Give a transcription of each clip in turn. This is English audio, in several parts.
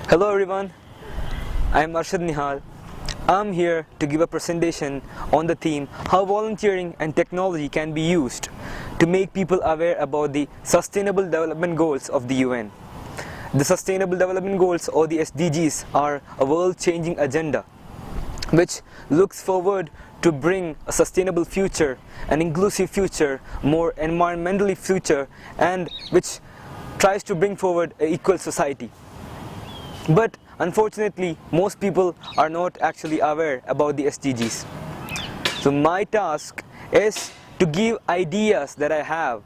Hello everyone, I am Arshad Nihal. I'm here to give a presentation on the theme how volunteering and technology can be used to make people aware about the Sustainable Development Goals of the UN. The Sustainable Development Goals, or the SDGs, are a world-changing agenda which looks forward to bring a sustainable future, an inclusive future, more environmentally future, and which tries to bring forward an equal society. But unfortunately, most people are not actually aware about the SDGs. So my task is to give ideas that I have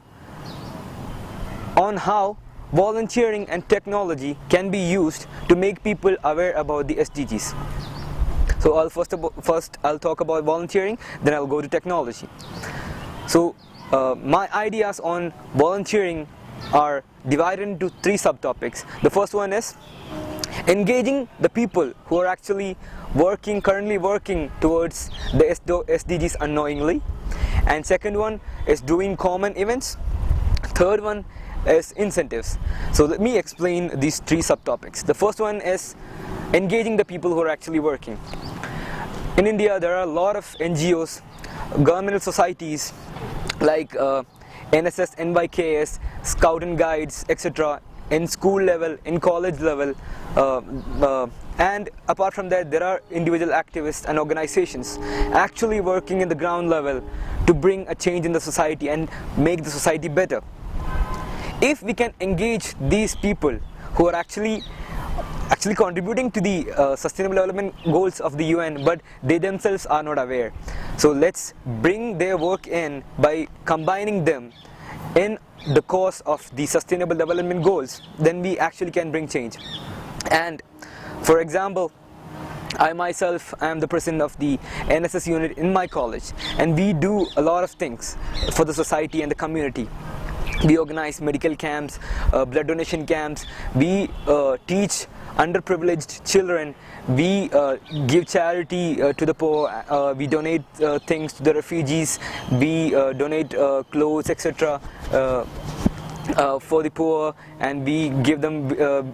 on how volunteering and technology can be used to make people aware about the SDGs. So first I'll talk about volunteering, then I'll go to technology. So my ideas on volunteering are divided into three subtopics. The first one is engaging the people who are actually currently working towards the SDGs unknowingly. And second one is doing common events. Third one is incentives. So let me explain these three subtopics. The first one is engaging the people who are actually working. In India, there are a lot of NGOs, governmental societies like NSS, NYKS, Scout and Guides, etc. in school level, in college level, and apart from that, there are individual activists and organizations actually working in the ground level to bring a change in the society and make the society better. If we can engage these people who are actually contributing to the Sustainable Development Goals of the UN, but they themselves are not aware. So let's bring their work in by combining them in the cause of the Sustainable Development Goals, then we actually can bring change. And for example, I myself am the president of the NSS unit in my college, and we do a lot of things for the society and the community. We organize medical camps, blood donation camps, we teach underprivileged children, we give charity to the poor, we donate things to the refugees, we donate clothes, etc. For the poor, and we give them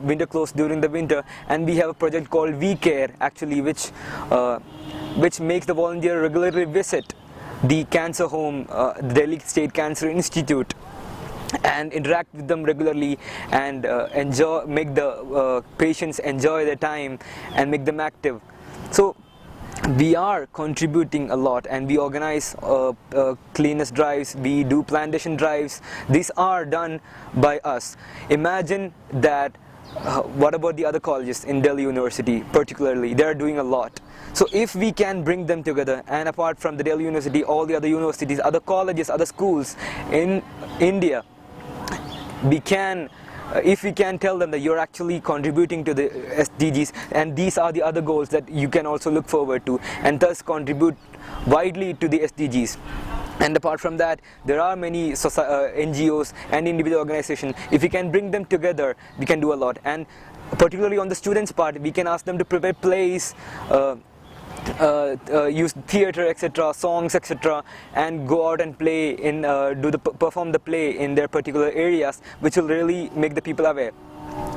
winter clothes during the winter. And we have a project called We Care, actually, which makes the volunteer regularly visit the cancer home, the Delhi State Cancer Institute, and interact with them regularly and make the patients enjoy their time and make them active. So we are contributing a lot, and we organize cleanliness drives, we do plantation drives. These are done by us. Imagine that, what about the other colleges in Delhi University particularly? They are doing a lot. So if we can bring them together, and apart from the Delhi University, all the other universities, other colleges, other schools in India, we can, if we can tell them that you're actually contributing to the SDGs, and these are the other goals that you can also look forward to, and thus contribute widely to the SDGs. And apart from that, there are many NGOs and individual organizations. If we can bring them together, we can do a lot. And particularly on the students' part, we can ask them to prepare plays, use theater, etc., songs, etc., and go out and play in perform the play in their particular areas, which will really make the people aware.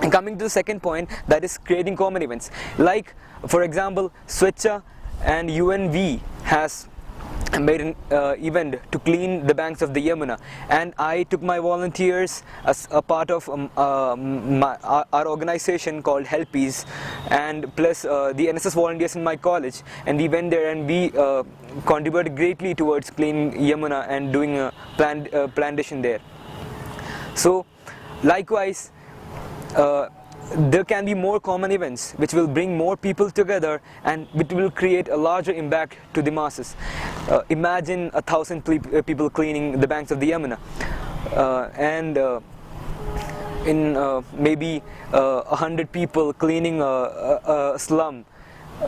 And coming to the second point, that is creating common events. Like, for example, Swechha and UNV has made an event to clean the banks of the Yamuna, and I took my volunteers as a part of our organization called Helpies, and plus the NSS volunteers in my college, and we went there and we contributed greatly towards cleaning Yamuna and doing a plantation there. So likewise, there can be more common events which will bring more people together and which will create a larger impact to the masses. Imagine 1,000 people cleaning the banks of the Yamuna, and in maybe 100 people cleaning a slum.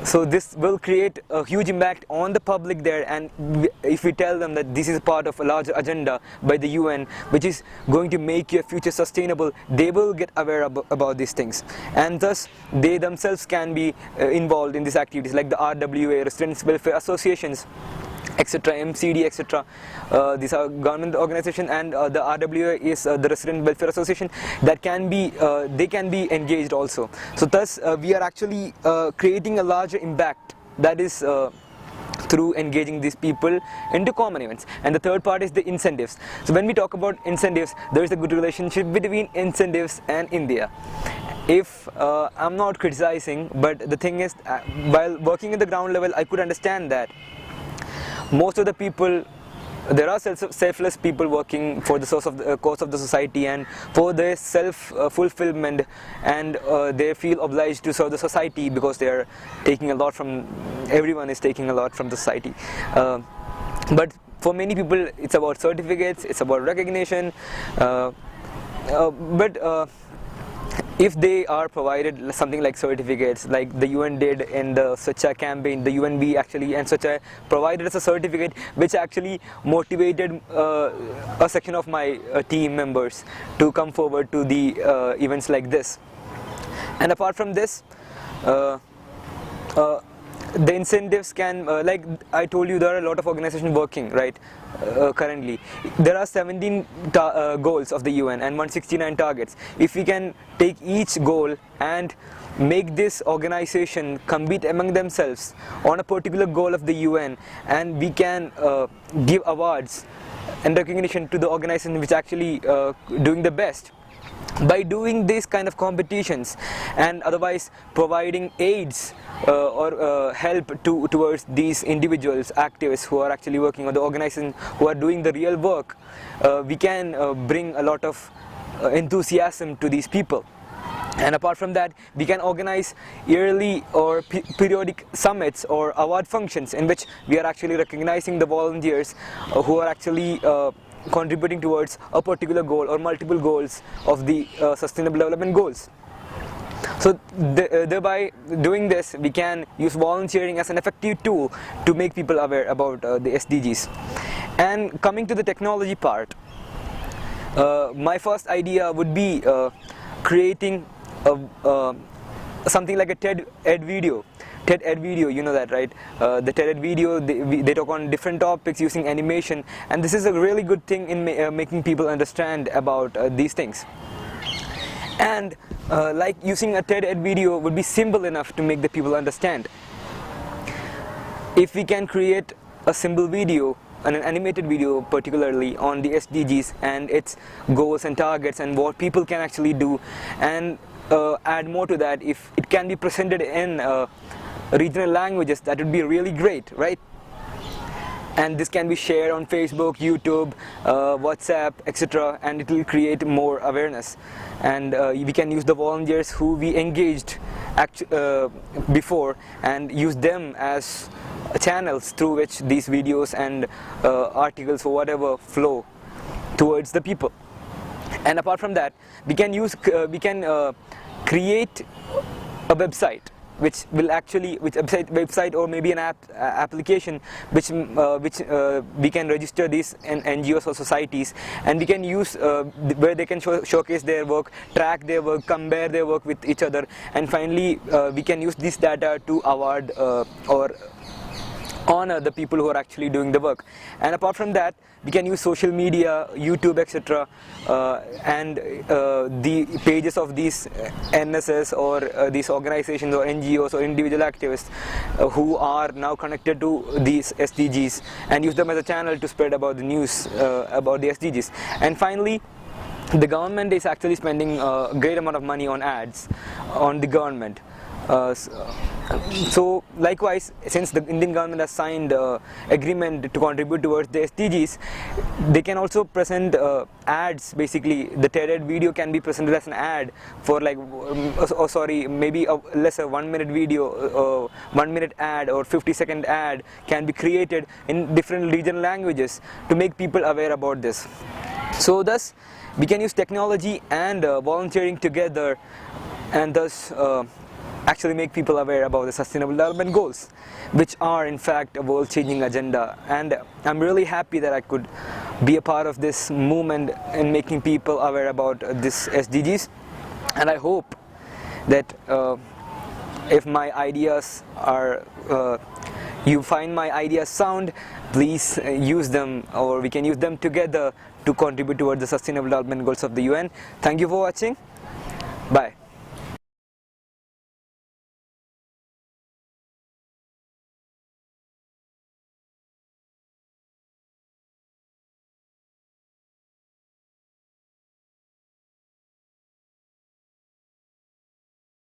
So this will create a huge impact on the public there, and if we tell them that this is part of a larger agenda by the UN which is going to make your future sustainable, they will get aware about these things, and thus they themselves can be involved in these activities like the RWA, Residents Welfare Associations, etc., MCD, etc. These are government organization, and the RWA is the Resident Welfare Association. That can be they can be engaged also. So thus we are actually creating a larger impact, that is through engaging these people into common events. And the third part is the incentives. So when we talk about incentives, there is a good relationship between incentives and India. If I'm not criticizing, but the thing is, while working at the ground level, I could understand that most of the people, there are selfless people working for the cause of the society and for their self-fulfillment, and they feel obliged to serve the society because they are taking a lot from, everyone is taking a lot from the society. But for many people, it's about certificates, it's about recognition, but if they are provided something like certificates, like the UN did in the Swachha campaign, the UNV actually and Swachha provided us a certificate which actually motivated a section of my team members to come forward to the events like this. And apart from this, the incentives can, like I told you, there are a lot of organizations working, right? Currently there are 17 goals of the UN and 169 targets. If we can take each goal and make this organization compete among themselves on a particular goal of the UN, and we can give awards and recognition to the organization which actually doing the best. By doing these kind of competitions and otherwise providing aids or help towards these individuals, activists who are actually working, or the organizations who are doing the real work, we can bring a lot of enthusiasm to these people. And apart from that, we can organize yearly or periodic summits or award functions in which we are actually recognizing the volunteers who are actually contributing towards a particular goal or multiple goals of the sustainable development goals. So thereby doing this, we can use volunteering as an effective tool to make people aware about the SDGs. And coming to the technology part, my first idea would be creating something like a TED video. You know that, right? The TED video, they talk on different topics using animation, and this is a really good thing in making people understand about these things. And like using a TED video would be simple enough to make the people understand. If we can create a simple video, an animated video particularly on the SDGs and its goals and targets and what people can actually do, and add more to that, if it can be presented in regional languages, that would be really great, right? And this can be shared on Facebook, YouTube, WhatsApp, etc., and it will create more awareness. And we can use the volunteers who we engaged before and use them as channels through which these videos and articles or whatever flow towards the people. And apart from that, we can create a website which will actually, website or maybe an application which we can register these in NGOs or societies, and we can use where they can showcase their work, track their work, compare their work with each other, and finally we can use this data to award or honor the people who are actually doing the work. And apart from that, we can use social media, YouTube, etc., and the pages of these NSS or these organizations or NGOs or individual activists who are now connected to these SDGs, and use them as a channel to spread about the news about the SDGs. And finally, the government is actually spending a great amount of money on ads on the government. So likewise, since the Indian government has signed agreement to contribute towards the SDGs, they can also present ads. Basically, the TED video can be presented as an ad for like, maybe a lesser 1 minute video, 1 minute ad or 50-second ad can be created in different regional languages to make people aware about this. So thus, we can use technology and volunteering together, and thus actually make people aware about the sustainable development goals, which are in fact a world-changing agenda. And I'm really happy that I could be a part of this movement in making people aware about this SDGs. And I hope that if my ideas are you find my ideas sound, please use them, or we can use them together to contribute towards the sustainable development goals of the UN. Thank you for watching. Bye.